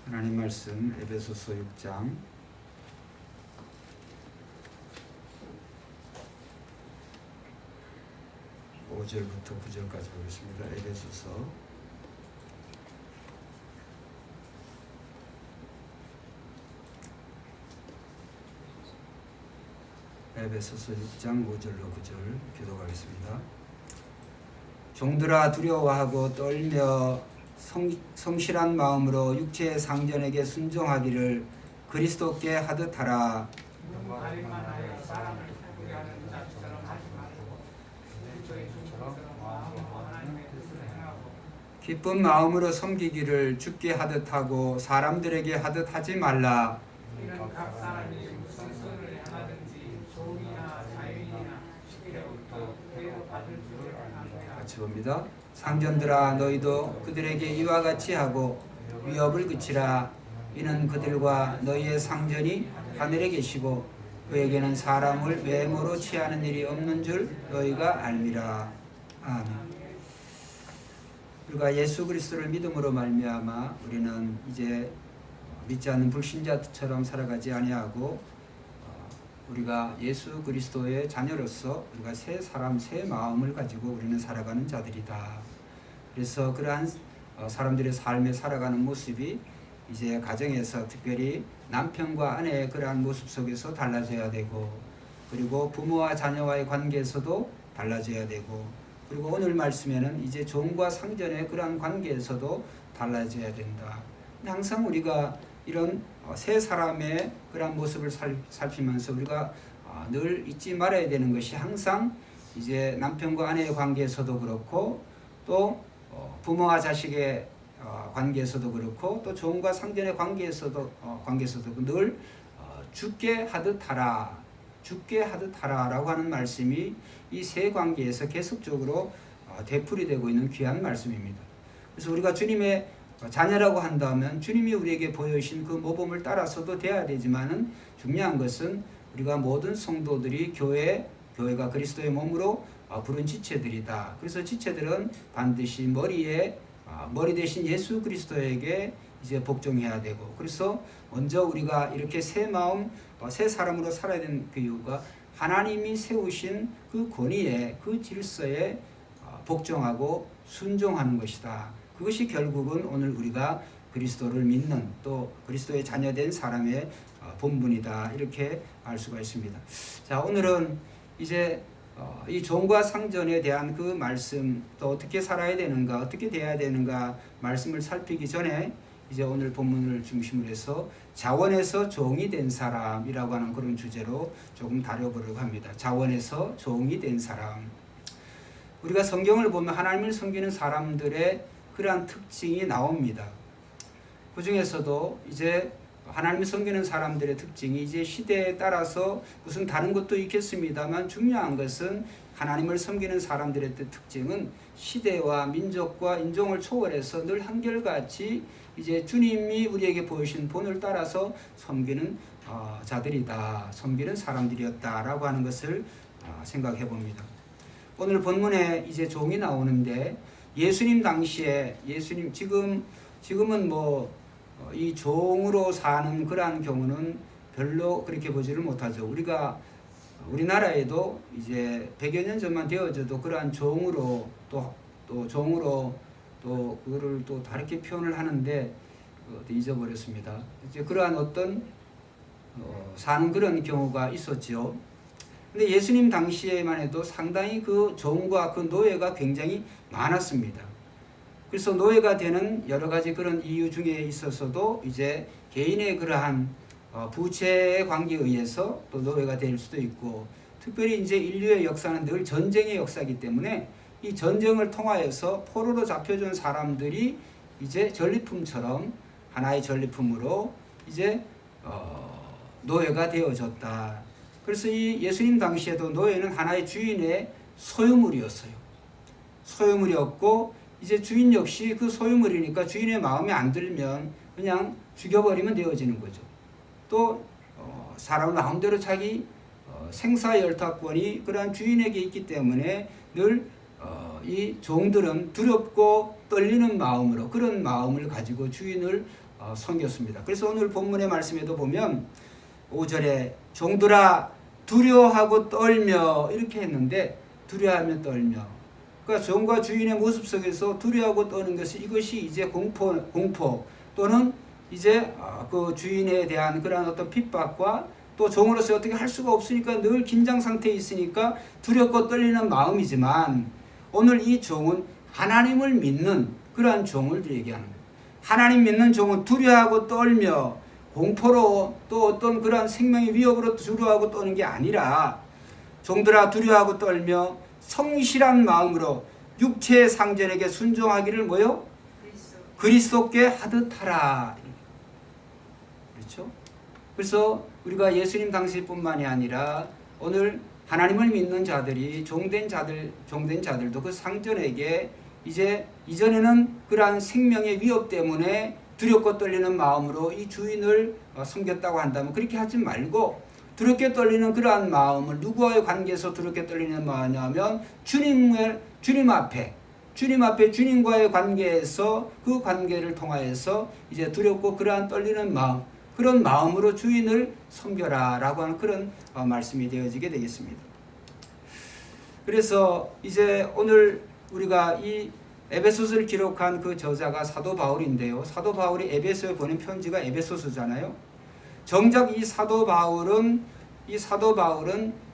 하나님 말씀 에베소서 6장 5절부터 9절까지 보겠습니다. 에베소서 6장 5절로 9절 교독하겠습니다. 종들아 두려워하고 떨며 성실한 마음으로 육체의 상전에게 순종하기를 그리스도께 하듯 하라. 기쁜 마음으로 섬기기를 주께 하듯 하고 사람들에게 하듯 하지 말라. 이는 각 사람이 무슨 손을 행하든지 종이나 자유인이나 시기로부터 대우받을 줄을 아노라. 같이 봅니다. 상전들아 너희도 그들에게 이와 같이 하고 위협을 그치라. 이는 그들과 너희의 상전이 하늘에 계시고 그에게는 사람을 외모로 취하는 일이 없는 줄 너희가 알미라. 아멘. 우리가 예수 그리스도를 믿음으로 말미암아 우리는 이제 믿지 않는 불신자처럼 살아가지 아니하고 우리가 예수 그리스도의 자녀로서 우리가 새 사람 새 마음을 가지고 우리는 살아가는 자들이다. 그래서 그러한 사람들의 삶에 살아가는 모습이 이제 가정에서 특별히 남편과 아내의 그러한 모습 속에서 달라져야 되고, 그리고 부모와 자녀와의 관계에서도 달라져야 되고, 그리고 오늘 말씀에는 이제 종과 상전의 그러한 관계에서도 달라져야 된다. 항상 우리가 이런 새 사람의 그러한 모습을 살피면서 우리가 늘 잊지 말아야 되는 것이, 항상 이제 남편과 아내의 관계에서도 그렇고 또 부모와 자식의 관계에서도 그렇고 또 종과 상전의 관계에서도 늘 주께 하듯 하라, 주께 하듯 하라라고 하는 말씀이 이 세 관계에서 계속적으로 되풀이되고 있는 귀한 말씀입니다. 그래서 우리가 주님의 자녀라고 한다면 주님이 우리에게 보여주신 그 모범을 따라서도 돼야 되지만은, 중요한 것은 우리가 모든 성도들이 교회가 그리스도의 몸으로 부른 지체들이다. 그래서 지체들은 반드시 머리 대신 예수 그리스도에게 이제 복종해야 되고, 그래서 먼저 우리가 이렇게 새 마음, 새 사람으로 살아야 되는 그 이유가 하나님이 세우신 그 권위에, 그 질서에 복종하고 순종하는 것이다. 그것이 결국은 오늘 우리가 그리스도를 믿는 또 그리스도의 자녀된 사람의 본분이다. 이렇게 알 수가 있습니다. 자, 오늘은 이제 이 종과 상전에 대한 그 말씀, 또 어떻게 살아야 되는가, 어떻게 돼야 되는가 말씀을 살피기 전에 이제 오늘 본문을 중심으로 해서 자원에서 종이 된 사람이라고 하는 그런 주제로 조금 다뤄보려고 합니다. 자원에서 종이 된 사람. 우리가 성경을 보면 하나님을 섬기는 사람들의 그러한 특징이 나옵니다. 그 중에서도 이제 하나님을 섬기는 사람들의 특징이 이제 시대에 따라서 무슨 다른 것도 있겠습니다만, 중요한 것은 하나님을 섬기는 사람들의 특징은 시대와 민족과 인종을 초월해서 늘 한결같이 이제 주님이 우리에게 보여주신 본을 따라서 섬기는 자들이다, 섬기는 사람들이었다라고 하는 것을 생각해 봅니다. 오늘 본문에 이제 종이 나오는데, 예수님 당시에 지금은 이 종으로 사는 그러한 경우는 별로 그렇게 보지를 못하죠. 우리나라에도 이제 100여 년 전만 되어져도 그러한 종으로 또 종으로 또 그거를 또 다르게 표현을 하는데 잊어버렸습니다. 이제 그러한 어떤 사는 그런 경우가 있었죠. 근데 예수님 당시에만 해도 상당히 그 종과 그 노예가 굉장히 많았습니다. 그래서 노예가 되는 여러 가지 그런 이유 중에 있어서도 이제 개인의 그러한 부채의 관계에 의해서 또 노예가 될 수도 있고, 특별히 이제 인류의 역사는 늘 전쟁의 역사이기 때문에 이 전쟁을 통하여서 포로로 잡혀준 사람들이 이제 전리품처럼 하나의 전리품으로 이제 노예가 되어졌다. 그래서 이 예수님 당시에도 노예는 하나의 주인의 소유물이었어요. 소유물이었고, 이제 주인 역시 그 소유물이니까 주인의 마음에 안 들면 그냥 죽여버리면 되어지는 거죠. 또 사람 마음대로 자기 생사열타권이 그러한 주인에게 있기 때문에 늘 이 종들은 두렵고 떨리는 마음으로, 그런 마음을 가지고 주인을 섬겼습니다. 그래서 오늘 본문의 말씀에도 보면 5절에 종들아 두려워하고 떨며 이렇게 했는데, 두려워하며 떨며, 그러니까 종과 주인의 모습 속에서 두려워하고 떠는 것이, 이것이 이제 공포 또는 이제 그 주인에 대한 그러한 어떤 핍박과, 또 종으로서 어떻게 할 수가 없으니까 늘 긴장 상태에 있으니까 두렵고 떨리는 마음이지만, 오늘 이 종은 하나님을 믿는 그러한 종을 얘기하는 거예요. 하나님 믿는 종은 두려워하고 떨며 공포로, 또 어떤 그러한 생명의 위협으로 두려워하고 떠는 게 아니라, 종들아 두려워하고 떨며 성실한 마음으로 육체의 상전에게 순종하기를 뭐요? 그리스도께 하듯 하라. 그렇죠? 그래서 우리가 예수님 당시뿐만이 아니라 오늘 하나님을 믿는 자들이 종된 자들도 그 상전에게 이제 이전에는 그러한 생명의 위협 때문에 두렵고 떨리는 마음으로 이 주인을 섬겼다고 한다면, 그렇게 하지 말고 두렵게 떨리는 그러한 마음을, 누구와의 관계에서 두렵게 떨리는 마음이냐면 주님 앞에 주님과의 관계에서, 그 관계를 통하여서 이제 두렵고 그러한 떨리는 마음, 그런 마음으로 주인을 섬겨라 라고 하는 그런 말씀이 되어지게 되겠습니다. 그래서 이제 오늘 우리가 이 에베소서를 기록한 그 저자가 사도 바울인데요. 사도 바울이 에베소에 보낸 편지가 에베소서잖아요. 정작 이 사도 바울은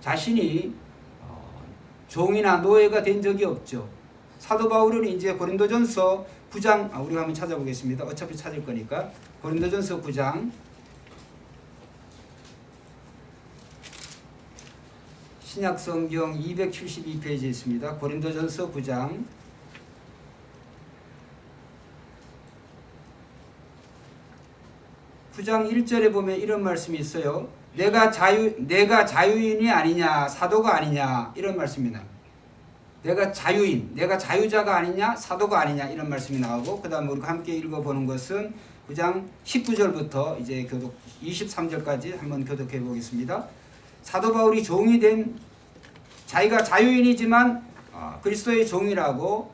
자신이 종이나 노예가 된 적이 없죠. 사도 바울은 이제 고린도전서 9장, 우리가 한번 찾아보겠습니다. 어차피 찾을 거니까. 고린도전서 9장 신약성경 272페이지에 있습니다. 고린도전서 9장 1절에 보면 이런 말씀이 있어요. 내가 자유인이 아니냐, 사도가 아니냐, 이런 말씀이 나옵니다. 내가 자유자가 아니냐, 사도가 아니냐, 이런 말씀이 나오고, 그 다음에 우리가 함께 읽어보는 것은 9장 19절부터 이제 23절까지 한번 교독해 보겠습니다. 사도 바울이 종이 된, 자기가 자유인이지만 그리스도의 종이라고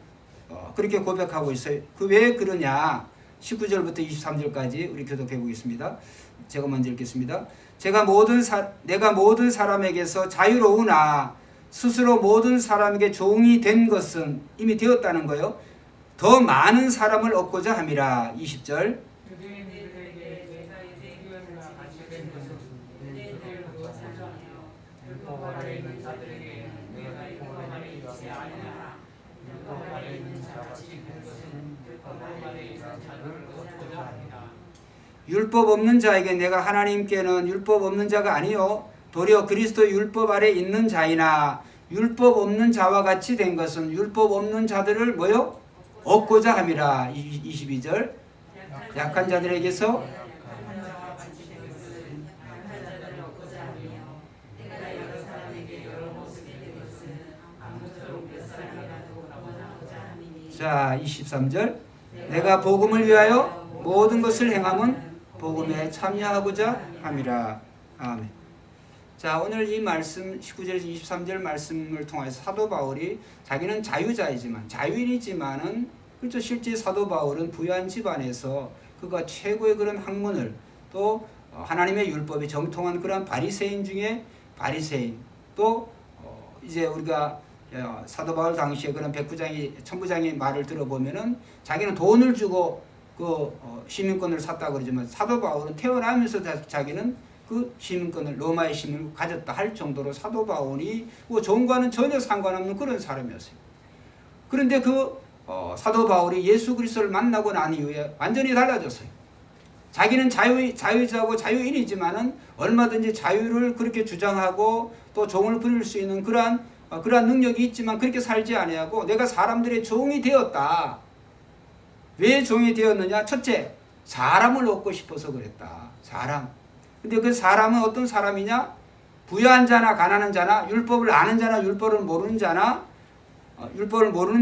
그렇게 고백하고 있어요. 왜 그러냐? 19절부터 23절까지 우리 교독해 보겠습니다. 제가 먼저 읽겠습니다. 내가 모든 사람에게서 자유로우나 스스로 모든 사람에게 종이 된 것은 이미 되었다는 거요. 더 많은 사람을 얻고자 함이라. 20절. 율법 없는 자에게 내가 하나님께는 율법 없는 자가 아니요 도리어 그리스도 율법 아래 있는 자이나, 율법 없는 자와 같이 된 것은 율법 없는 자들을 뭐요? 얻고자 함이라. 22절. 약한 자들에게서 자 23절. 내가 복음을 위하여 모든 것을 행함은 복음에 참여하고자 함이라. 아멘. 자, 오늘 이 말씀 19절에서 23절 말씀을 통해서 사도 바울이 자기는 자유인이지만은, 그렇죠, 실제 사도 바울은 부유한 집안에서 그가 최고의 그런 학문을, 또 하나님의 율법에 정통한 그런 바리새인 중에 바리새인, 또 이제 우리가 사도 바울 당시에 그런 천부장의 말을 들어보면은 자기는 돈을 주고 그 시민권을 샀다고 그러지만, 사도 바울은 태어나면서 자기는 그 시민권을, 로마의 시민을 가졌다 할 정도로 사도 바울이 뭐 종과는 전혀 상관없는 그런 사람이었어요. 그런데 사도 바울이 예수 그리스도를 만나고 난 이후에 완전히 달라졌어요. 자기는 자유자고 자유인이지만은 얼마든지 자유를 그렇게 주장하고 또 종을 부릴 수 있는 그러한 능력이 있지만 그렇게 살지 아니하고, 내가 사람들의 종이 되었다. 왜 종이 되었느냐? 첫째, 사람을 얻고 싶어서 그랬다. 사람. 근데 그 사람은 어떤 사람이냐? 부유한 자나 가난한 자나, 율법을 아는 자나 율법을 모르는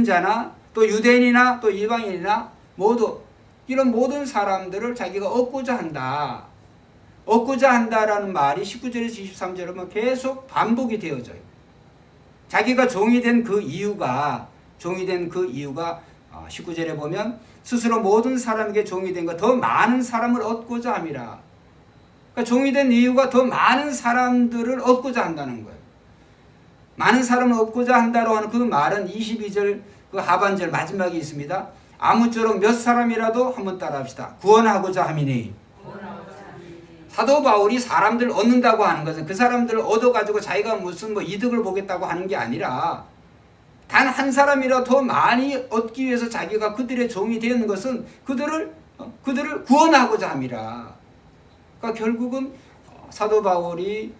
자나, 또 유대인이나 또 이방인이나 모두 이런 모든 사람들을 자기가 얻고자 한다. 얻고자 한다라는 말이 19절에서 23절에 보면 계속 반복이 되어져요. 자기가 종이 된 그 이유가 19절에 보면 스스로 모든 사람에게 종이 된 것, 더 많은 사람을 얻고자 함이라. 그러니까 종이 된 이유가 더 많은 사람들을 얻고자 한다는 거예요. 많은 사람을 얻고자 한다고 하는 그 말은 22절 그 하반절 마지막에 있습니다. 아무쪼록 몇 사람이라도 한번 따라합시다. 구원하고자 함이니. 사도 바울이 사람들을 얻는다고 하는 것은 그 사람들을 얻어가지고 자기가 무슨 뭐 이득을 보겠다고 하는 게 아니라 단 한 사람이라도 더 많이 얻기 위해서 자기가 그들의 종이 되는 것은 그들을 구원하고자 함이라. 그러니까 결국은 사도 바울의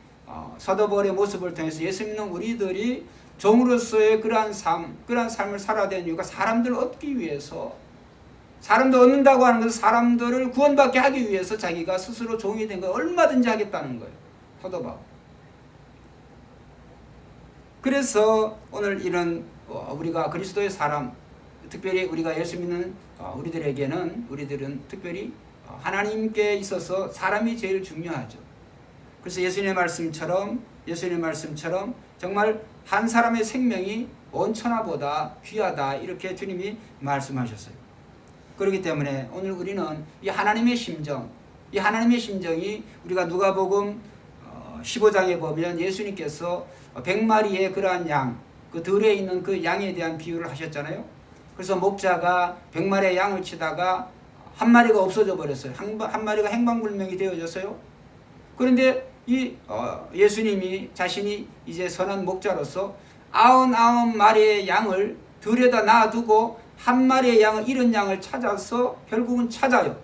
모습을 통해서 예수 믿는 우리들이 종으로서의 그러한 삶을 살아야 되는 이유가 사람들을 얻기 위해서, 사람들 얻는다고 하는 것은 사람들을 구원받게 하기 위해서 자기가 스스로 종이 된 거 얼마든지 하겠다는 거예요. 사도 바울. 그래서 오늘 이런 우리가 그리스도의 사람, 특별히 우리가 예수 믿는 우리들은 특별히 하나님께 있어서 사람이 제일 중요하죠. 그래서 예수님의 말씀처럼 정말 한 사람의 생명이 온 천하보다 귀하다, 이렇게 주님이 말씀하셨어요. 그렇기 때문에 오늘 우리는 이 하나님의 심정이 우리가 누가복음 15장에 보면 예수님께서 100마리의 그러한 양, 그 들에 있는 그 양에 대한 비유를 하셨잖아요. 그래서 목자가 100마리의 양을 치다가 한 마리가 없어져 버렸어요. 한 마리가 행방불명이 되어졌어요. 그런데 예수님이 자신이 이제 선한 목자로서 99마리의 양을 들에다 놔두고 한 마리의 양을, 잃은 양을 찾아서 결국은 찾아요.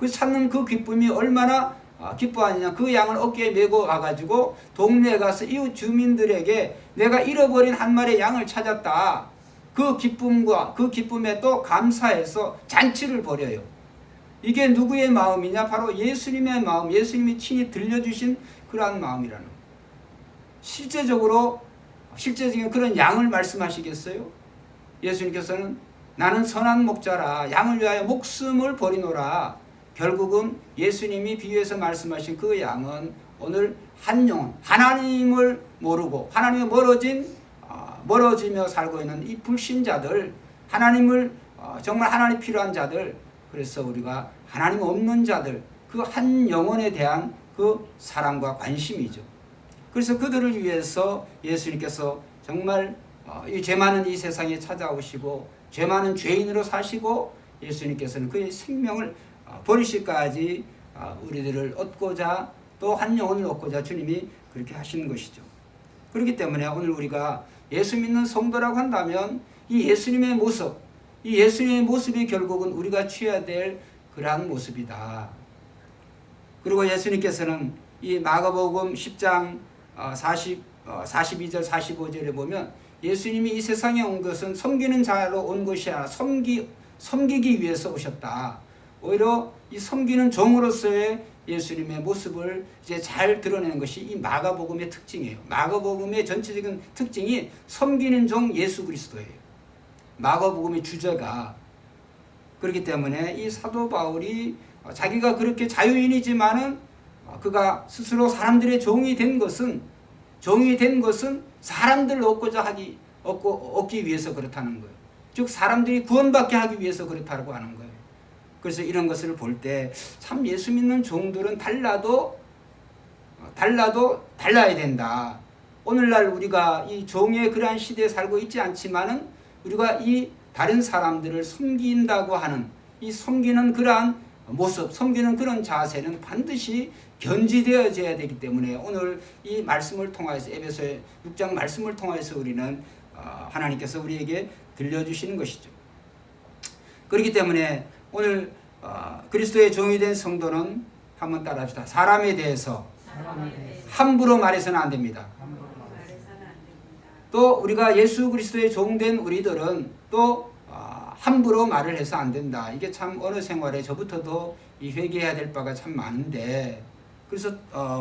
그 찾는 그 기쁨이 얼마나 기뻐하느냐. 그 양을 어깨에 메고 와가지고 동네에 가서 이웃 주민들에게 내가 잃어버린 한 마리의 양을 찾았다, 그 기쁨과 그 기쁨에 또 감사해서 잔치를 벌여요. 이게 누구의 마음이냐? 바로 예수님의 마음, 예수님이 친히 들려주신 그러한 마음이라는 거예요. 실제적인 그런 양을 말씀하시겠어요? 예수님께서는 나는 선한 목자라 양을 위하여 목숨을 버리노라. 결국은 예수님이 비유해서 말씀하신 그 양은 오늘 한 영혼, 하나님을 모르고 하나님에 멀어지며 살고 있는 이 불신자들, 정말 하나님 필요한 자들, 그래서 우리가 하나님 없는 자들, 그 한 영혼에 대한 그 사랑과 관심이죠. 그래서 그들을 위해서 예수님께서 정말 이 죄 많은 이 세상에 찾아오시고 죄 많은 죄인으로 사시고 예수님께서는 그의 생명을 버리실까지 우리들을 얻고자, 또 한 영혼을 얻고자 주님이 그렇게 하시는 것이죠. 그렇기 때문에 오늘 우리가 예수 믿는 성도라고 한다면 이 예수님의 모습이 결국은 우리가 취해야 될 그러한 모습이다. 그리고 예수님께서는 이 마가복음 10장 42절 45절에 보면 예수님이 이 세상에 온 것은 섬기는 자로 온 것이 아니라 섬기기 위해서 오셨다. 오히려 이 섬기는 종으로서의 예수님의 모습을 이제 잘 드러내는 것이 이 마가복음의 특징이에요. 마가복음의 전체적인 특징이 섬기는 종 예수 그리스도예요. 마가복음의 주제가. 그렇기 때문에 이 사도 바울이 자기가 그렇게 자유인이지만은 그가 스스로 사람들의 종이 된 것은 사람들을 얻기 위해서 그렇다는 거예요. 즉 사람들이 구원받게 하기 위해서 그렇다고 하는 거예요. 그래서 이런 것을 볼 때 참 예수 믿는 종들은 달라야 된다. 오늘날 우리가 이 종의 그러한 시대에 살고 있지 않지만은 우리가 이 다른 사람들을 섬긴다고 하는 이 섬기는 그러한 모습, 섬기는 그런 자세는 반드시 견지되어져야 되기 때문에 오늘 이 말씀을 통해서 에베소 6장 말씀을 통해서 우리는 하나님께서 우리에게 들려주시는 것이죠. 그렇기 때문에 오늘 그리스도의 종이 된 성도는 한번 따라합시다. 사람에 대해서 함부로 말해서는 안 됩니다. 또 우리가 예수 그리스도의 종된 우리들은 또 함부로 말을 해서 안 된다. 이게 참 어느 생활에 저부터도 이 회개해야 될 바가 참 많은데, 그래서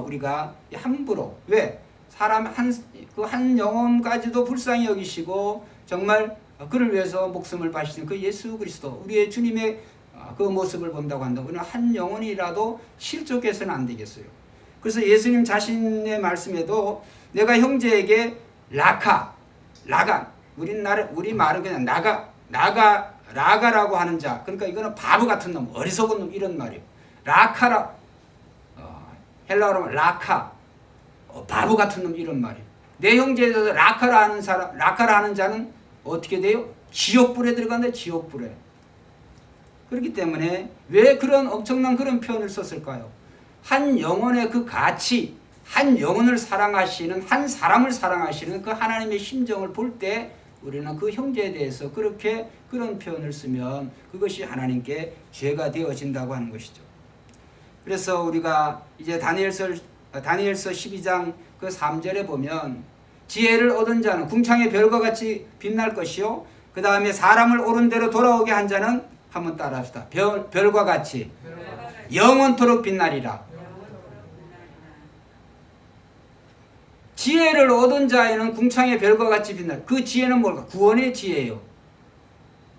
우리가 함부로, 왜? 사람 한 영혼까지도 불쌍히 여기시고 정말 그를 위해서 목숨을 바치신 그 예수 그리스도, 우리의 주님의 그 모습을 본다고 한다면 우리는 한 영혼이라도 실족해서는 안 되겠어요. 그래서 예수님 자신의 말씀에도 내가 형제에게 라간, 우리 말은 그냥 나가 라가라고 하는 자, 그러니까 이거는 바보 같은 놈, 어리석은 놈 이런 말이에요. 라카라, 헬라어로 하면 라카, 바보 같은 놈 이런 말이에요. 내 형제에 대해서 라카라 하는 사람, 라카라 하는 자는 어떻게 돼요? 지옥불에 들어간다. 지옥불에. 그렇기 때문에 왜 그런 엄청난 그런 표현을 썼을까요? 한 영혼의 그 가치, 한 영혼을 사랑하시는, 한 사람을 사랑하시는 그 하나님의 심정을 볼 때 우리는 그 형제에 대해서 그렇게 그런 표현을 쓰면 그것이 하나님께 죄가 되어진다고 하는 것이죠. 그래서 우리가 이제 다니엘서 12장 그 3절에 보면 지혜를 얻은 자는 궁창의 별과 같이 빛날 것이요, 그 다음에 사람을 옳은 대로 돌아오게 한 자는, 한번 따라합시다. 별과 같이 영원토록 빛나리라. 지혜를 얻은 자에는 궁창의 별과 같이 빛날. 그 지혜는 뭘까? 구원의 지혜예요.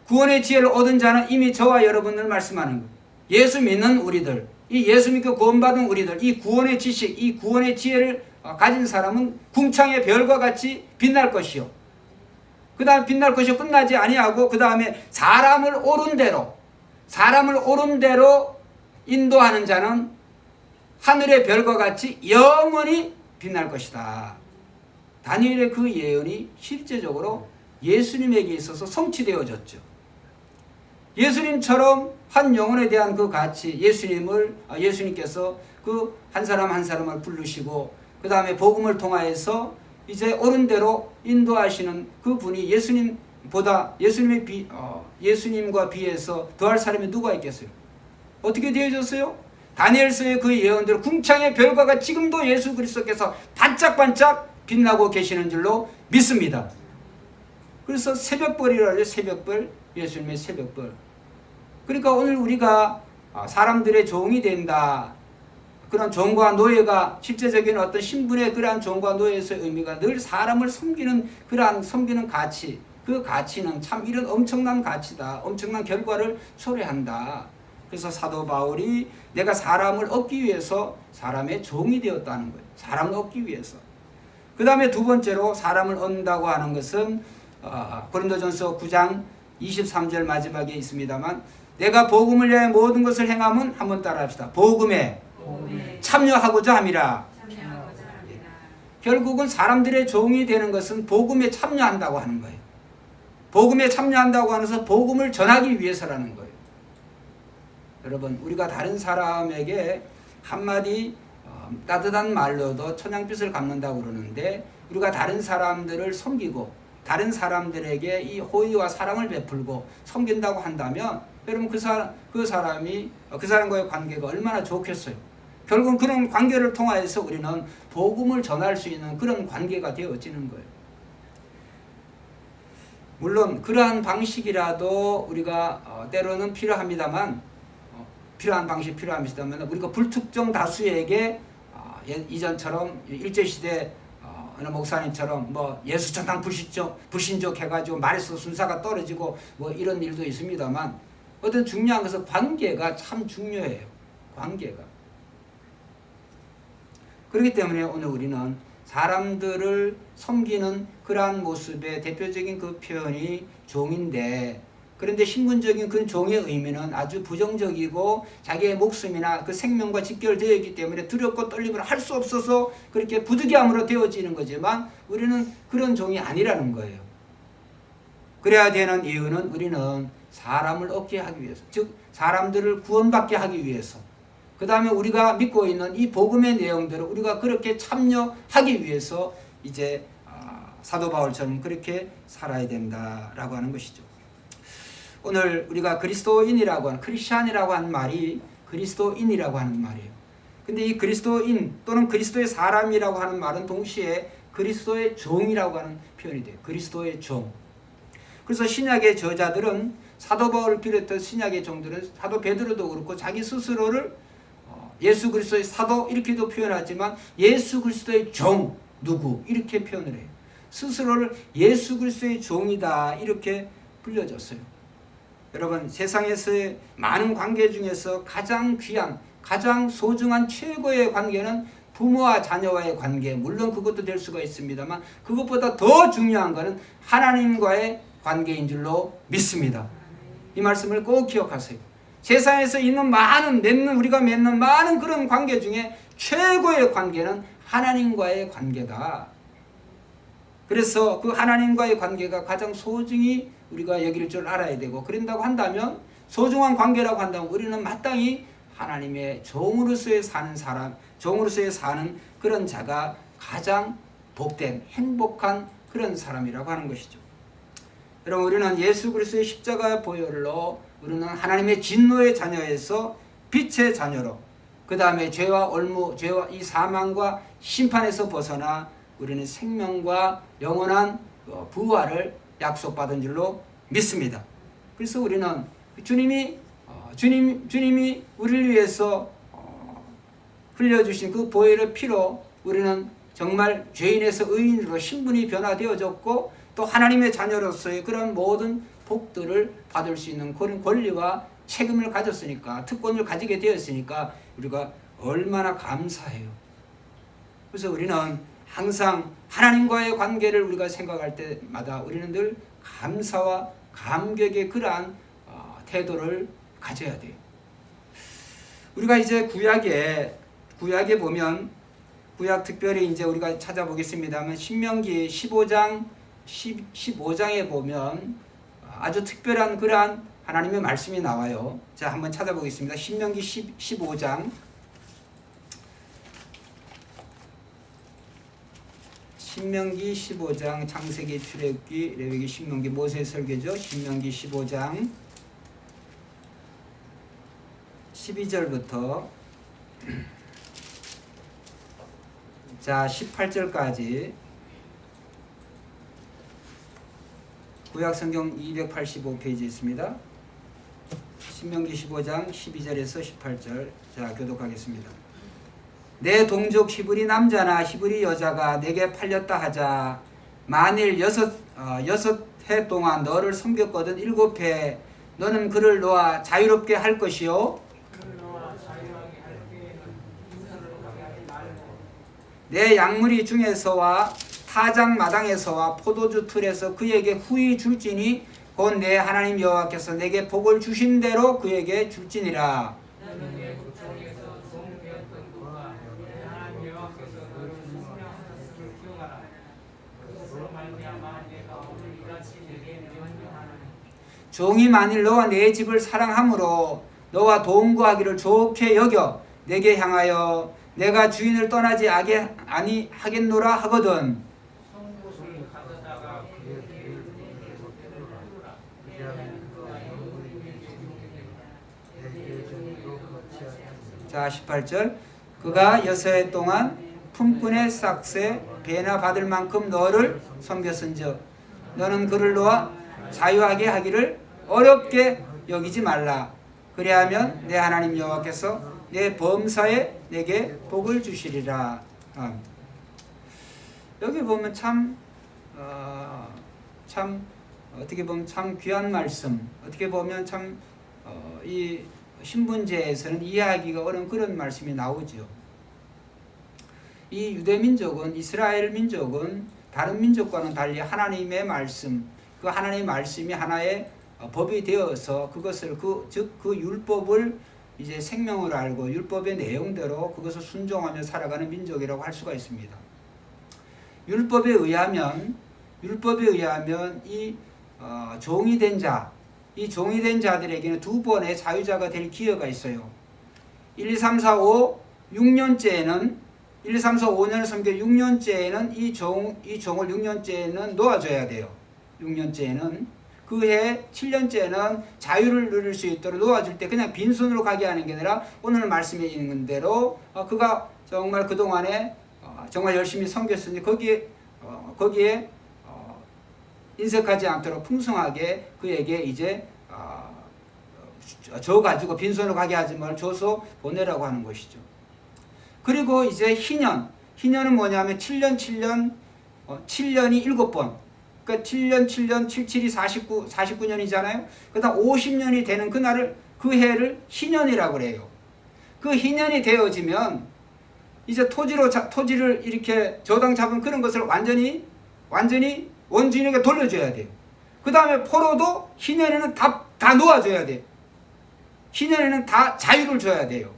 구원의 지혜를 얻은 자는 이미 저와 여러분들 말씀하는 거예요. 예수 믿는 우리들, 이 예수 믿고 구원받은 우리들, 이 구원의 지식, 이 구원의 지혜를 가진 사람은 궁창의 별과 같이 빛날 것이요, 그 다음에 빛날 것이 끝나지 아니하고 그 다음에 사람을 옳은 대로 인도하는 자는 하늘의 별과 같이 영원히 빛날 것이다. 다니엘의 그 예언이 실제적으로 예수님에게 있어서 성취되어졌죠. 예수님처럼 한 영혼에 대한 그 가치, 예수님께서 그 한 사람 한 사람을 부르시고 그 다음에 복음을 통하여서 이제 옳은 대로 인도하시는 그 분이 예수님보다 예수님과 비해서 더할 사람이 누가 있겠어요? 어떻게 되어졌어요? 다니엘서의 그 예언대로 궁창의 별과가 지금도 예수 그리스도께서 반짝반짝 빛나고 계시는 줄로 믿습니다. 그래서 새벽벌이라고 하죠. 새벽벌, 예수님의 새벽벌. 그러니까 오늘 우리가 사람들의 종이 된다, 그런 종과 노예가 실제적인 어떤 신분의 그러한 종과 노예에서의 의미가 늘 사람을 섬기는 그러한 섬기는 가치, 그 가치는 참 이런 엄청난 가치다, 엄청난 결과를 초래한다. 그래서 사도 바울이 내가 사람을 얻기 위해서 사람의 종이 되었다는 거예요. 사람을 얻기 위해서. 그 다음에 두 번째로 사람을 얻는다고 하는 것은 고린도전서 9장 23절 마지막에 있습니다만, 내가 복음을 위하여 모든 것을 행함은, 한번 따라합시다. 복음에 참여하고자 함이라. 결국은 사람들의 종이 되는 것은 복음에 참여한다고 하는 거예요. 복음에 참여한다고 하는 것은 복음을 전하기 위해서라는 거예요. 여러분, 우리가 다른 사람에게 한마디 따뜻한 말로도 천냥빚을 갚는다고 그러는데, 우리가 다른 사람들을 섬기고 다른 사람들에게 이 호의와 사랑을 베풀고 섬긴다고 한다면, 여러분 그 사람과의 관계가 얼마나 좋겠어요. 결국은 그런 관계를 통하여서 우리는 복음을 전할 수 있는 그런 관계가 되어지는 거예요. 물론 그러한 방식이라도 우리가 때로는 필요합니다만, 우리가 불특정 다수에게 이전처럼 일제시대 어느 목사님처럼 뭐 예수 천당 불신족 해가지고 말에서 순사가 떨어지고 뭐 이런 일도 있습니다만, 어떤 중요한 것은 관계가 참 중요해요. 관계가. 그렇기 때문에 오늘 우리는 사람들을 섬기는 그러한 모습의 대표적인 그 표현이 종인데, 그런데 신분적인 그 종의 의미는 아주 부정적이고 자기의 목숨이나 그 생명과 직결되어 있기 때문에 두렵고 떨림을 할 수 없어서 그렇게 부득이함으로 되어지는 거지만, 우리는 그런 종이 아니라는 거예요. 그래야 되는 이유는 우리는 사람을 얻게 하기 위해서, 즉 사람들을 구원받게 하기 위해서, 그 다음에 우리가 믿고 있는 이 복음의 내용들을 우리가 그렇게 참여하기 위해서 이제 사도 바울처럼 그렇게 살아야 된다라고 하는 것이죠. 오늘 우리가 그리스도인이라고 하는, 크리스찬이라고 하는 말이 그리스도인이라고 하는 말이에요. 근데 이 그리스도인 또는 그리스도의 사람이라고 하는 말은 동시에 그리스도의 종이라고 하는 표현이 돼요. 그리스도의 종. 그래서 신약의 저자들은, 사도 바울을 비롯해서 신약의 종들은, 사도 베드로도 그렇고 자기 스스로를 예수 그리스도의 사도 이렇게도 표현하지만 예수 그리스도의 종 누구 이렇게 표현을 해요. 스스로를 예수 그리스도의 종이다 이렇게 불려졌어요. 여러분, 세상에서의 많은 관계 중에서 가장 귀한, 가장 소중한 최고의 관계는 부모와 자녀와의 관계, 물론 그것도 될 수가 있습니다만, 그것보다 더 중요한 것은 하나님과의 관계인 줄로 믿습니다. 이 말씀을 꼭 기억하세요. 세상에서 있는 우리가 맺는 많은 그런 관계 중에 최고의 관계는 하나님과의 관계다. 그래서 그 하나님과의 관계가 가장 소중히 우리가 여길 줄 알아야 되고, 그런다고 한다면, 소중한 관계라고 한다면 우리는 마땅히 하나님의 종으로서의 사는 사람, 종으로서의 사는 그런 자가 가장 복된 행복한 그런 사람이라고 하는 것이죠. 여러분, 우리는 예수 그리스도의 십자가 보혈로 우리는 하나님의 진노의 자녀에서 빛의 자녀로, 그 다음에 죄와 이 사망과 심판에서 벗어나 우리는 생명과 영원한 부활을 약속받은 줄로 믿습니다. 그래서 우리는 주님이 우리를 위해서 흘려주신 그 보혈의 피로 우리는 정말 죄인에서 의인으로 신분이 변화되어졌고, 또 하나님의 자녀로서의 그런 모든 복들을 받을 수 있는 그런 권리와 책임을 가졌으니까, 특권을 가지게 되었으니까 우리가 얼마나 감사해요. 그래서 우리는 항상 하나님과의 관계를 우리가 생각할 때마다 우리는 늘 감사와 감격의 그러한 태도를 가져야 돼요. 우리가 이제 구약에 보면, 구약 특별히 이제 우리가 찾아보겠습니다만, 신명기 15장에 보면 아주 특별한 그러한 하나님의 말씀이 나와요. 자, 한번 찾아보겠습니다. 신명기 15장. 신명기 15장, 창세기, 출애굽기, 레위기, 신명기, 모세 설계죠. 신명기 15장 12절부터 자 18절까지 구약성경 285페이지 있습니다. 신명기 15장 12절에서 18절. 자, 교독하겠습니다. 내 동족 히브리 남자나 히브리 여자가 내게 팔렸다 하자. 만일 여섯 해 동안 너를 섬겼거든 7해 너는 그를 놓아 자유롭게 할 것이요. 내 양무리 중에서와 타작 마당에서와 포도주 틀에서 그에게 후히 줄지니 곧 내 하나님 여호와께서 내게 복을 주신 대로 그에게 줄지니라. 종이 만일 너와 내 집을 사랑함으로 너와 동거하기를 좋게 여겨 내게 향하여 내가 주인을 떠나지 아니하겠노라 하거든. 자, 18절. 그가 6해 동안 품꾼의 싹새 배나 받을 만큼 너를 섬겼은즉 너는 그를 놓아 자유하게 하기를 어렵게 여기지 말라. 그리하면 내 하나님 여호와께서 내 범사에 내게 복을 주시리라. 여기 보면 참 어떻게 보면 참 귀한 말씀, 어떻게 보면 참 이 신분제에서는 이해하기가 어려운 그런 말씀이 나오죠. 이 유대민족은, 이스라엘 민족은 다른 민족과는 달리 하나님의 말씀, 그 하나님의 말씀이 하나의 법이 되어서 그것을 즉 그 율법을 이제 생명으로 알고 율법의 내용대로 그것을 순종하며 살아가는 민족이라고 할 수가 있습니다. 율법에 의하면 이 종이 된 자, 이 종이 된 자들에게는 2번의 자유자가 될 기회가 있어요. 1, 2, 3, 4, 5, 6년째에는 1, 2, 3, 4, 5년을 섬겨 6년째에는 이 종을 6년째에는 놓아줘야 돼요. 6년째에는 그 해 7년째는 자유를 누릴 수 있도록 놓아줄 때 그냥 빈손으로 가게 하는 게 아니라 오늘 말씀에 있는 대로 그가 정말 그동안에 정말 열심히 섬겼으니 거기에 인색하지 않도록 풍성하게 그에게 이제 줘가지고 빈손으로 가게 하지 말고 줘서 보내라고 하는 것이죠. 그리고 이제 희년은 뭐냐면 7년이 7번. 그러니까 7년, 77이 49년이잖아요. 그다음 50년이 되는 그날을, 그 해를 희년이라고 그래요. 그 희년이 되어지면 이제 토지를 이렇게 저당 잡은 그런 것을 완전히 원주인에게 돌려줘야 돼요. 그 다음에 포로도 희년에는 다 다 놓아줘야 돼. 희년에는 다 자유를 줘야 돼요.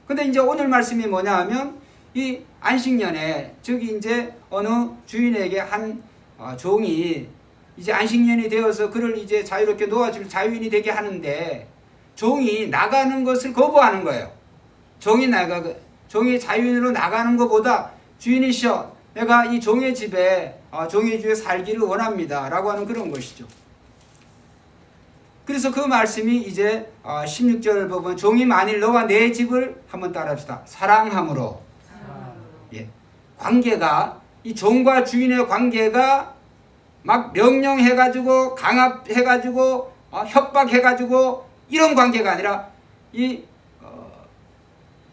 근데 이제 오늘 말씀이 뭐냐 하면 이 안식년에, 저기 이제 어느 주인에게 한 종이 이제 안식년이 되어서 그를 이제 자유롭게 놓아줄 자유인이 되게 하는데, 종이 나가는 것을 거부하는 거예요. 종이 자유인으로 나가는 것보다 주인이시여, 내가 이 종의 집에 살기를 원합니다 라고 하는 그런 것이죠. 그래서 그 말씀이 이제 16절을 보면, 종이 만일 너와 내 집을, 한번 따라합시다. 사랑함으로. 예. 관계가, 이 종과 주인의 관계가 막 명령해가지고 강압해가지고 협박해가지고 이런 관계가 아니라,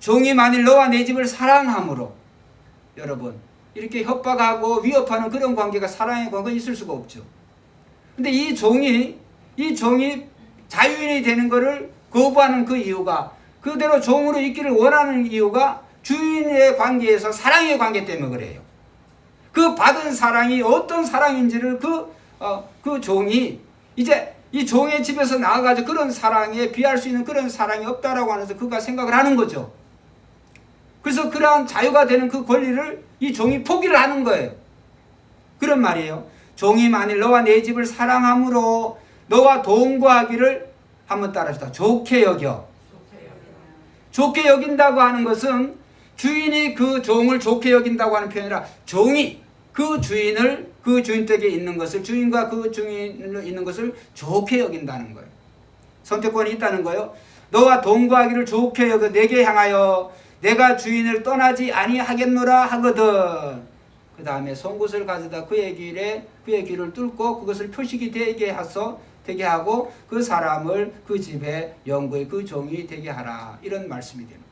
종이 만일 너와 내 집을 사랑함으로. 여러분, 이렇게 협박하고 위협하는 그런 관계가, 사랑의 관계가 있을 수가 없죠. 근데 이 종이 자유인이 되는 것을 거부하는 그 이유가, 그대로 종으로 있기를 원하는 이유가 주인의 관계에서 사랑의 관계 때문에 그래요. 그 받은 사랑이 어떤 사랑인지를 그 종이 이제 이 종의 집에서 나와가지고 그런 사랑에 비할 수 있는 그런 사랑이 없다라고 하면서 그가 생각을 하는 거죠. 그래서 그러한 자유가 되는 그 권리를 이 종이 포기를 하는 거예요. 그런 말이에요. 종이 만일 너와 내 집을 사랑함으로 너와 동거하기를, 한번 따라합시다. 좋게 여겨. 좋게 여긴다고 하는 것은 주인이 그 종을 좋게 여긴다고 하는 표현이 아니라, 종이 그 주인 댁에 있는 것을, 주인과 그 주인으로 있는 것을 좋게 여긴다는 거예요. 선택권이 있다는 거예요. 너와 동거하기를 좋게 여겨 내게 향하여 내가 주인을 떠나지 아니하겠노라 하거든. 그 다음에 송곳을 가져다 그의 길을 뚫고 그것을 표식이 되게 하고 그 사람을 그 집에 영구의 그 종이 되게 하라. 이런 말씀이 됩니다.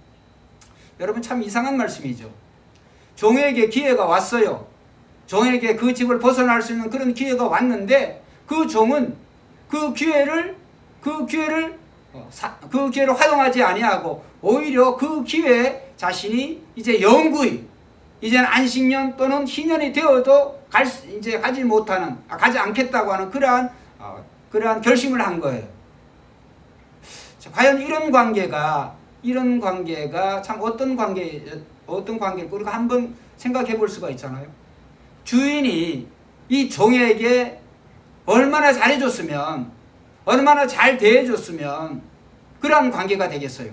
여러분, 참 이상한 말씀이죠. 종에게 기회가 왔어요. 종에게 그 집을 벗어날 수 있는 그런 기회가 왔는데, 그 종은 그 기회를 활용하지 아니하고 오히려 그 기회에 자신이 이제 영구히, 이제는 안식년 또는 희년이 되어도 가지 않겠다고 하는 그러한 결심을 한 거예요. 자, 과연 이런 관계가 참 어떤 관계일까? 우리가 한번 생각해 볼 수가 있잖아요. 주인이 이 종에게 얼마나 잘해줬으면, 얼마나 잘 대해줬으면 그러한 관계가 되겠어요.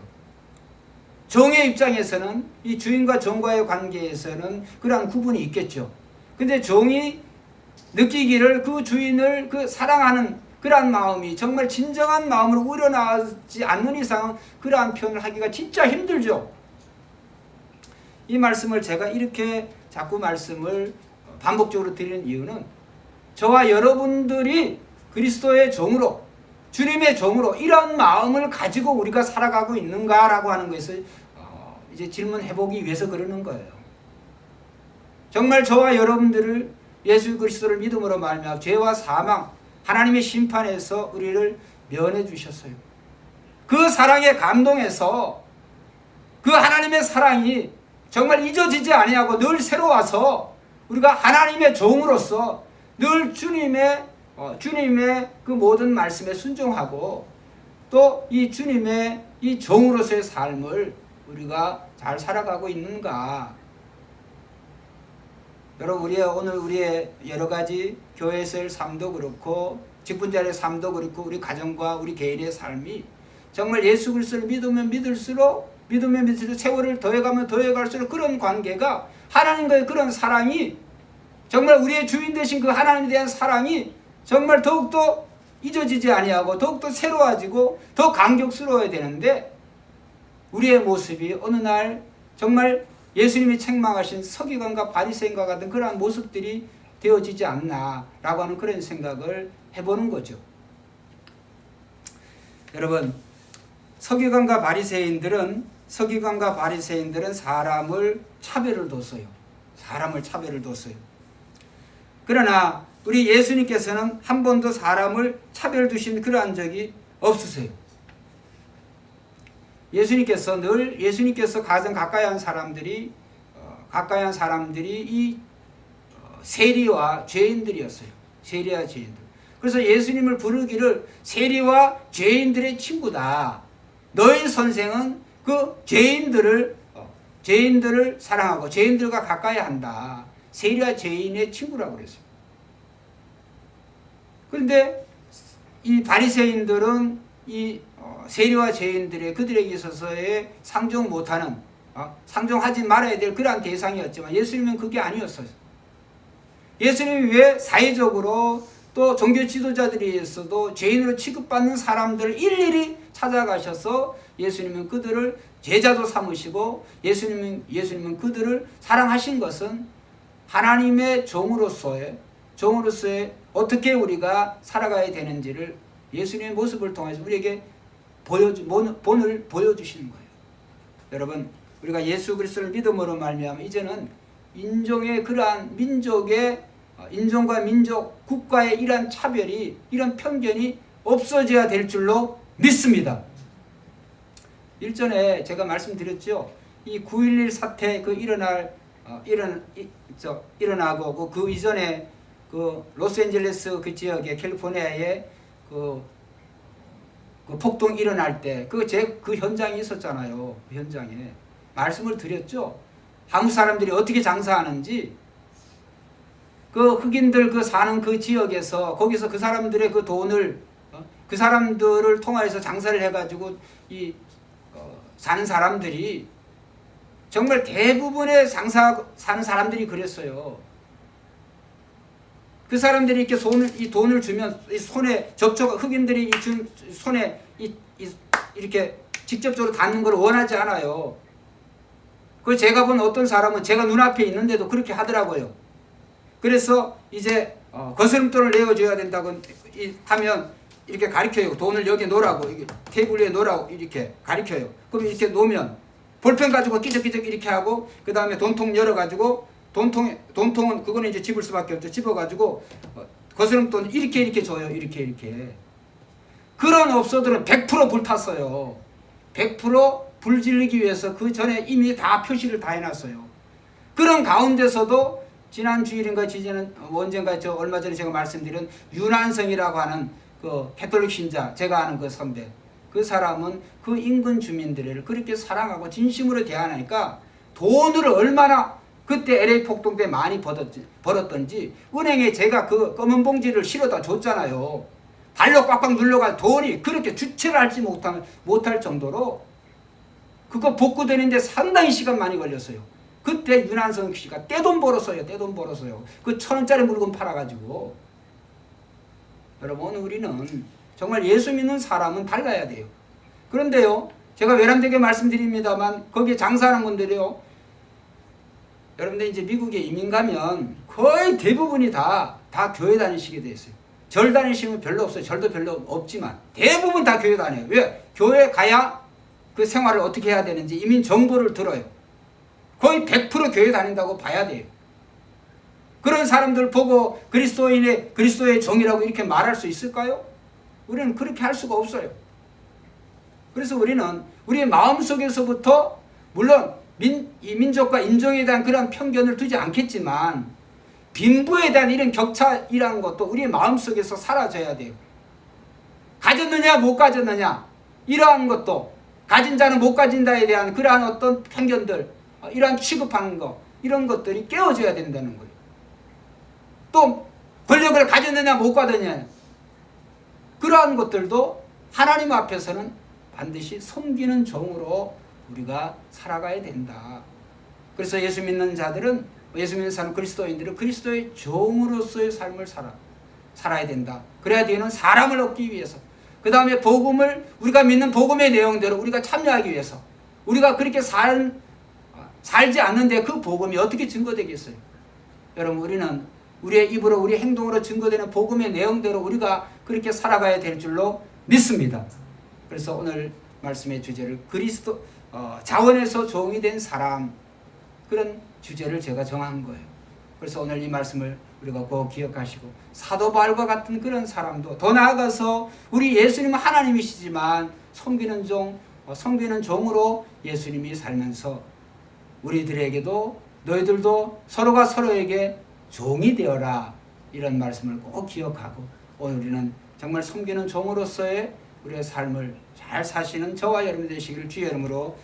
종의 입장에서는, 이 주인과 종과의 관계에서는 그러한 구분이 있겠죠. 근데 종이 느끼기를 그 주인을 사랑하는 그러한 마음이 정말 진정한 마음으로 우러나지 않는 이상은 그러한 표현을 하기가 진짜 힘들죠. 이 말씀을 제가 이렇게 자꾸 말씀을 반복적으로 드리는 이유는, 저와 여러분들이 그리스도의 종으로, 주님의 종으로 이런 마음을 가지고 우리가 살아가고 있는가라고 하는 것을 이제 질문해보기 위해서 그러는 거예요. 정말 저와 여러분들을 예수 그리스도를 믿음으로 말미암아 죄와 사망, 하나님의 심판에서 우리를 면해 주셨어요. 그 사랑에 감동해서 그 하나님의 사랑이 정말 잊어지지 아니하고 늘 새로워서 우리가 하나님의 종으로서 늘 주님의 그 모든 말씀에 순종하고, 또 이 주님의 이 종으로서의 삶을 우리가 잘 살아가고 있는가. 여러분, 오늘 우리의 여러 가지 교회에서의 삶도 그렇고, 직분자의 삶도 그렇고, 우리 가정과 우리 개인의 삶이 정말 예수 그리스도를 믿으면 믿을수록 세월을 더해가면 더해갈수록 그런 관계가, 하나님과의 그런 사랑이, 정말 우리의 주인 되신 그 하나님에 대한 사랑이 정말 더욱더 잊어지지 아니하고 더욱더 새로워지고 더 감격스러워야 되는데, 우리의 모습이 어느 날 정말 예수님이 책망하신 서기관과 바리새인과 같은 그러한 모습들이 되어지지 않나라고 하는 그런 생각을 해보는 거죠. 여러분, 서기관과 바리새인들은 사람을 차별을 뒀어요. 그러나 우리 예수님께서는 한 번도 사람을 차별 두신 그러한 적이 없으세요. 예수님께서 가장 가까이 한 사람들이 이 세리와 죄인들이었어요. 세리와 죄인들. 그래서 예수님을 부르기를 세리와 죄인들의 친구다. 너희 선생은 그 죄인들을 사랑하고 죄인들과 가까이 한다. 세리와 죄인의 친구라고 그랬어요. 그런데 이 바리새인들은 이 세리와 죄인들의 그들에게 있어서의 상종 못하는 상종하지 말아야 될 그러한 대상이었지만 예수님은 그게 아니었어요. 예수님이 왜 사회적으로 또 종교 지도자들에서도 죄인으로 취급받는 사람들을 일일이 찾아가셔서 예수님은 그들을 제자도 삼으시고 예수님은 그들을 사랑하신 것은 하나님의 종으로서의 어떻게 우리가 살아가야 되는지를 예수님의 모습을 통해서 우리에게 본을 보여주시는 거예요. 여러분, 우리가 예수 그리스도를 믿음으로 말미암아 이제는 인종의 그러한 인종과 민족, 국가의 이러한 차별이, 이런 편견이 없어져야 될 줄로 믿습니다. 일전에 제가 말씀드렸죠. 이 9.11 사태 일어나고 그 이전에 그 로스앤젤레스 그 지역에 캘리포니아에 그 폭동 일어날 때 그 현장에 있었잖아요. 그 현장에 말씀을 드렸죠. 한국 사람들이 어떻게 장사하는지, 그 흑인들 그 사는 그 지역에서 거기서 그 사람들의 그 돈을 그 사람들을 통해서 장사를 해가지고 사는 사람들이 정말 대부분의 사는 사람들이 그랬어요. 그 사람들이 이렇게 이 돈을 주면 손에 흑인들이 준 손에 이렇게 직접적으로 닿는 걸 원하지 않아요. 그 제가 본 어떤 사람은 제가 눈앞에 있는데도 그렇게 하더라고요. 그래서 이제 거스름돈을 내어줘야 된다고 하면 이렇게 가르쳐요. 돈을 여기 놓으라고, 테이블 위에 놓으라고 이렇게 가르쳐요. 그럼 이렇게 놓으면 볼펜 가지고 끼적끼적 이렇게 하고, 그 다음에 돈통 열어가지고 돈통은 그거는 이제 집을 수밖에 없죠. 집어가지고 거스름돈 이렇게 줘요. 이렇게. 그런 업소들은 100% 불탔어요. 100% 불질르기 위해서 그 전에 이미 다 표시를 다 해놨어요. 그런 가운데서도 지난 주일인가 언젠가 얼마 전에 제가 말씀드린 윤한성이라고 하는 그 캐톨릭 신자, 제가 아는 그 선배, 그 사람은 그 인근 주민들을 그렇게 사랑하고 진심으로 대하니까 돈을 얼마나 그때 LA 폭동 때 많이 벌었던지 은행에 제가 그 검은 봉지를 실어다 줬잖아요. 발로 꽉꽉 눌러가 돈이 그렇게 주체를 할지 못할 정도로 그거 복구되는데 상당히 시간 많이 걸렸어요. 그때 윤한성 씨가 떼돈 벌었어요. 그 1,000원짜리 물건 팔아가지고. 여러분, 우리는 정말 예수 믿는 사람은 달라야 돼요. 그런데요, 제가 외람되게 말씀드립니다만 거기에 장사하는 분들이요, 여러분들 이제 미국에 이민 가면 거의 대부분이 다 교회 다니시게 돼 있어요. 절 다니시면 별로 없어요. 절도 별로 없지만 대부분 다 교회 다녀요. 왜? 교회 가야 그 생활을 어떻게 해야 되는지 이민 정보를 들어요. 거의 100% 교회 다닌다고 봐야 돼요. 그런 사람들 보고 그리스도의 종이라고 이렇게 말할 수 있을까요? 우리는 그렇게 할 수가 없어요. 그래서 우리는 우리의 마음속에서부터 물론 이 민족과 인종에 대한 그런 편견을 두지 않겠지만 빈부에 대한 이런 격차이라는 것도 우리의 마음속에서 사라져야 돼요. 가졌느냐 못 가졌느냐 이러한 것도, 가진 자는 못 가진 자에 대한 그러한 어떤 편견들, 이러한 취급하는 것, 이런 것들이 깨어져야 된다는 거예요. 또 권력을 가졌느냐 못 가졌느냐, 그러한 것들도 하나님 앞에서는 반드시 섬기는 종으로 우리가 살아가야 된다. 그래서 예수 믿는 사람 그리스도인들은 그리스도의 종으로서의 삶을 살아야 된다. 그래야 되는 사람을 얻기 위해서, 그 다음에 우리가 믿는 복음의 내용대로 우리가 참여하기 위해서, 우리가 그렇게 살지 않는데 그 복음이 어떻게 증거되겠어요? 여러분, 우리는 우리의 입으로 우리 행동으로 증거되는 복음의 내용대로 우리가 그렇게 살아가야 될 줄로 믿습니다. 그래서 오늘 말씀의 주제를 자원에서 종이 된 사람, 그런 주제를 제가 정한 거예요. 그래서 오늘 이 말씀을 우리가 꼭 기억하시고, 사도 바울과 같은 그런 사람도, 더 나아가서 우리 예수님은 하나님이시지만 섬기는 종으로 예수님이 살면서 우리들에게도 너희들도 서로가 서로에게 종이 되어라, 이런 말씀을 꼭 기억하고 오늘 우리는 정말 섬기는 종으로서의 우리의 삶을 잘 사시는 저와 여러분 되시기를 주의 이름으로